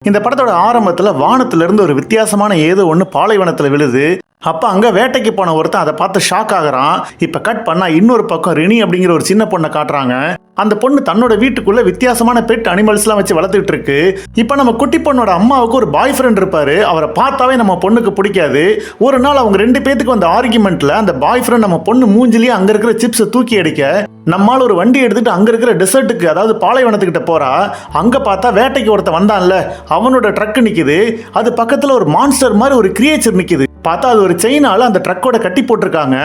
இந்த படத்தோட ஆரம்பத்துல வானத்துல இருந்து ஒரு வித்தியாசமான ஏதோ ஒண்ணு பாலைவனத்துல விழுது. அப்ப அங்க வேட்டைக்கு போன ஒருத்தன் அதை பார்த்து ஷாக் ஆகுறான். இப்ப கட் பண்ணா இன்னொரு பக்கம் ரினி அப்படிங்கிற ஒரு சின்ன பொண்ணை காட்டுறாங்க. அந்த பொண்ணு தன்னோட வீட்டுக்குள்ள வித்தியாசமான பெட் அனிமல்ஸ் எல்லாம் வச்சு வளர்த்துட்டு இருக்கு. இப்ப நம்ம குட்டி பொண்ணோட அம்மாவுக்கு ஒரு பாய் ஃப்ரெண்ட் இருப்பாரு. அவரை பார்த்தாவே நம்ம பொண்ணுக்கு பிடிக்காது. ஒரு நாள் அவங்க ரெண்டு பேத்துக்கு வந்த ஆர்குமெண்ட்ல அந்த பாய் ஃப்ரெண்ட் நம்ம பொண்ணு மூஞ்சிலேயே அங்க இருக்கிற சிப்ஸ் தூக்கி அடிக்க நம்மால ஒரு வண்டி எடுத்துட்டு அங்க இருக்கிற டெசர்ட்டுக்கு அதாவது பாலைவனத்துக்கிட்ட போறா. அங்க பார்த்தா வேட்டைக்கு ஒருத்த வந்தான்ல அவனோட ட்ரக் நிக்குது. அது பக்கத்துல ஒரு மான்ஸ்டர் மாதிரி ஒரு கிரியேச்சர் நிக்குது. பார்த்தா அது ஒரு செயினால அந்த ட்ரக்கோட கட்டி போட்டிருக்காங்க.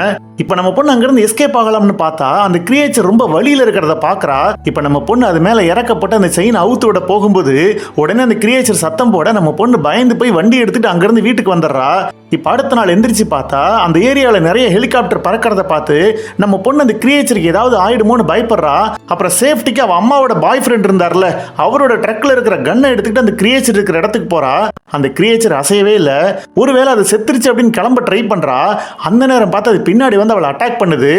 இப்ப நம்ம பொண்ணு அங்கிருந்து எஸ்கேப் ஆகலாம்னு பார்த்தா அந்த கிரியேச்சர் ரொம்ப வழியில இருக்கிறத பாக்குறா. இப்ப நம்ம பொண்ணு அது மேல இறக்கப்பட்டு அந்த செயின் அவுத்து விட போகும்போது உடனே அந்த கிரியேச்சர் சத்தம் போட நம்ம பொண்ணு பயந்து போய் வண்டி எடுத்துட்டு அங்கிருந்து வீட்டுக்கு வந்துடுறா. இப்ப அடுத்த நாள் எந்திரிச்சு பார்த்தா அந்த ஏரியால நிறைய ஹெலிகாப்டர் பறக்கிறத பார்த்து நம்ம பொண்ணு அந்த கிரியேச்சருக்கு ஏதாவது ஆயிடுமோன்னு பயப்படுறா. அப்புறம் சேஃப்டிக்கு அவ அம்மாவோட பாய் ஃப்ரெண்ட் இருந்தார்ல அவரோட ட்ரக்ல இருக்கிற கன்னை எடுத்துக்கிட்டு அந்த கிரியேச்சர் இருக்கிற இடத்துக்கு போறா. அந்த கிரியேச்சர் அசையவே இல்லை. ஒருவேளை அது செத்துருச்சு அப்படின்னு கிளம்ப ட்ரை பண்றா. அந்த நேரம் பார்த்து அது பின்னாடி வந்து அவளை அட்டாக் பண்ணுது.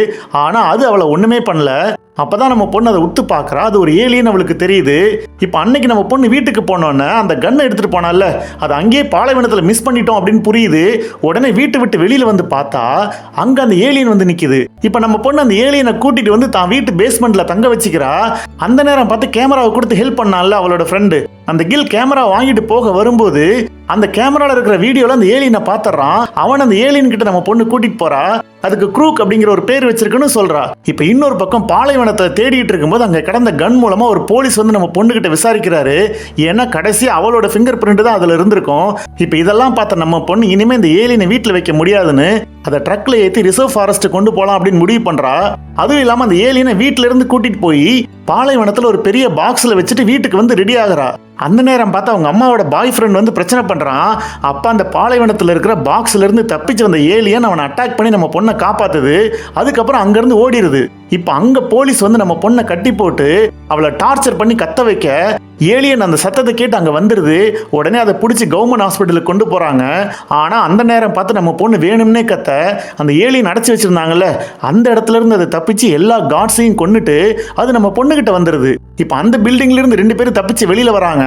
ஆனா அது அவளை ஒண்ணுமே பண்ணல. அப்பதான் நம்ம பொண்ணு அதை உத்து பாக்குறா. அது ஒரு ஏலியன் அவளுக்கு தெரியுது. இப்ப அன்னைக்கு நம்ம பொண்ணு வீட்டுக்கு போனோன்னு அந்த கன்னை எடுத்துட்டு போனால அது அங்கேயே பாலைவனத்துல மிஸ் பண்ணிட்டோம் அப்படின்னு புரியுது. உடனே வீட்டை விட்டு வெளியில வந்து பார்த்தா அங்க அந்த ஏலியன் வந்து நிக்குது. இப்ப நம்ம பொண்ணு அந்த ஏலியனை கூட்டிட்டு வந்து தான் வீட்டு பேஸ்மெண்ட்ல தங்க வச்சுக்கிறா. அந்த நேரம் பார்த்து கேமராவை கொடுத்து ஹெல்ப் பண்ணால அவளோட ஃப்ரெண்டு அந்த கில் கேமரா வாங்கிட்டு போக வரும்போது அந்த கேமரால இருக்கிற வீடியோல அந்த ஏலியனை பாத்துறான். அவன் அந்த ஏலியன் கிட்ட நம்ம பொண்ணு கூட்டிட்டு போறா. அதுக்கு க்ரூக் அப்படிங்கிற ஒரு பேர் வச்சிருக்குன்னு சொல்றா. இப்ப இன்னொரு பக்கம் பாலைவனத்தை தேடிட்டு இருக்கும்போது அங்க கிடந்த கன் மூலமா ஒரு போலீஸ் வந்து நம்ம பொண்ணு கிட்ட விசாரிக்கிறாரு. ஏன்னா கடைசி அவளோட ஃபிங்கர் பிரிண்ட் தான் அதுல இருந்திருக்கும். இப்ப இதெல்லாம் பார்த்த நம்ம பொண்ணு இனிமே இந்த ஏலியனை வீட்டுல வைக்க முடியாதுன்னு அதை ட்ரக்ல ஏற்றி ரிசர்வ் ஃபாரஸ்ட் கொண்டு போலாம் அப்படின்னு முடிவு பண்றா. அதுவும் இல்லாம அந்த ஏலியனை வீட்டுல இருந்து கூட்டிட்டு போய் பாலைவனத்துல ஒரு பெரிய பாக்ஸ்ல வச்சுட்டு வீட்டுக்கு வந்து ரெடி ஆகுறா. அந்த நேரம் பார்த்து அவங்க அம்மாவோட பாய் ஃப்ரெண்ட் வந்து பிரச்சனை பண்றான். அப்ப அந்த பாலைவனத்துல இருக்கிற பாக்ஸ்ல இருந்து தப்பிச்சு வந்த ஏலியன் அவனை அட்டாக் பண்ணி நம்ம பொண்ணை காப்பாத்துது. அதுக்கப்புறம் அங்கிருந்து ஓடிடுது. இப்ப அங்க போலீஸ் வந்து நம்ம பொண்ணை கட்டி போட்டு அவளை டார்ச்சர் பண்ணி கத்த வைக்க ஏலியன் அந்த சத்தத்தை கேட்டு அங்க வந்துருது. உடனே அதை பிடிச்சி கவர்மெண்ட் ஹாஸ்பிட்டலுக்கு கொண்டு போறாங்க. ஆனா அந்த நேரம் பார்த்து நம்ம பொண்ணு வேணும்னே கத்த அந்த ஏலியன் அடைச்சி வச்சிருந்தாங்கல்ல அந்த இடத்துல இருந்து அதை தப்பிச்சு எல்லா காட்ஸையும் கொன்னுட்டு அது நம்ம பொண்ணுகிட்ட வந்துருது. இப்ப அந்த பில்டிங்ல இருந்து ரெண்டு பேரும் தப்பிச்சு வெளியில வராங்க.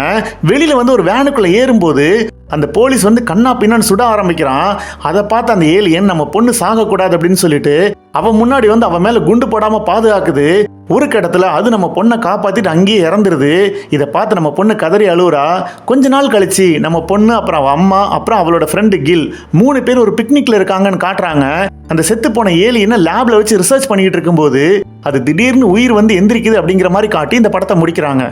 வெளியில வந்து ஒரு வேனுக்குள்ள ஏறும்போது அந்த போலீஸ் வந்து கண்ணா பின்னான்னு சுட ஆரம்பிக்கிறான். அதை பார்த்து அந்த ஏலியன் நம்ம பொண்ணு சாகக்கூடாது அப்படின்னு சொல்லிட்டு அவன் முன்னாடி வந்து அவன் மேல குண்டு போடாம பாதுகாக்குது. ஒரு கடத்துல அது நம்ம பொண்ணை காப்பாத்திட்டு அங்கேயே இறந்துருது. இதை பார்த்து நம்ம பொண்ணு கதறி அழுவுறா. கொஞ்ச நாள் கழிச்சு நம்ம பொண்ணு அப்புறம் அவ அம்மா அப்புறம் அவளோட ஃப்ரெண்டு கில் 3 பேர் ஒரு பிக்னிக்ல இருக்காங்கன்னு காட்டுறாங்க. அந்த செத்து போன ஏலியனை லேப்ல வச்சு ரிசர்ச் பண்ணிட்டு இருக்கும்போது அது திடீர்னு உயிர் வந்து எந்திரிக்குது அப்படிங்கிற மாதிரி காட்டி இந்த படத்தை முடிக்கிறாங்க.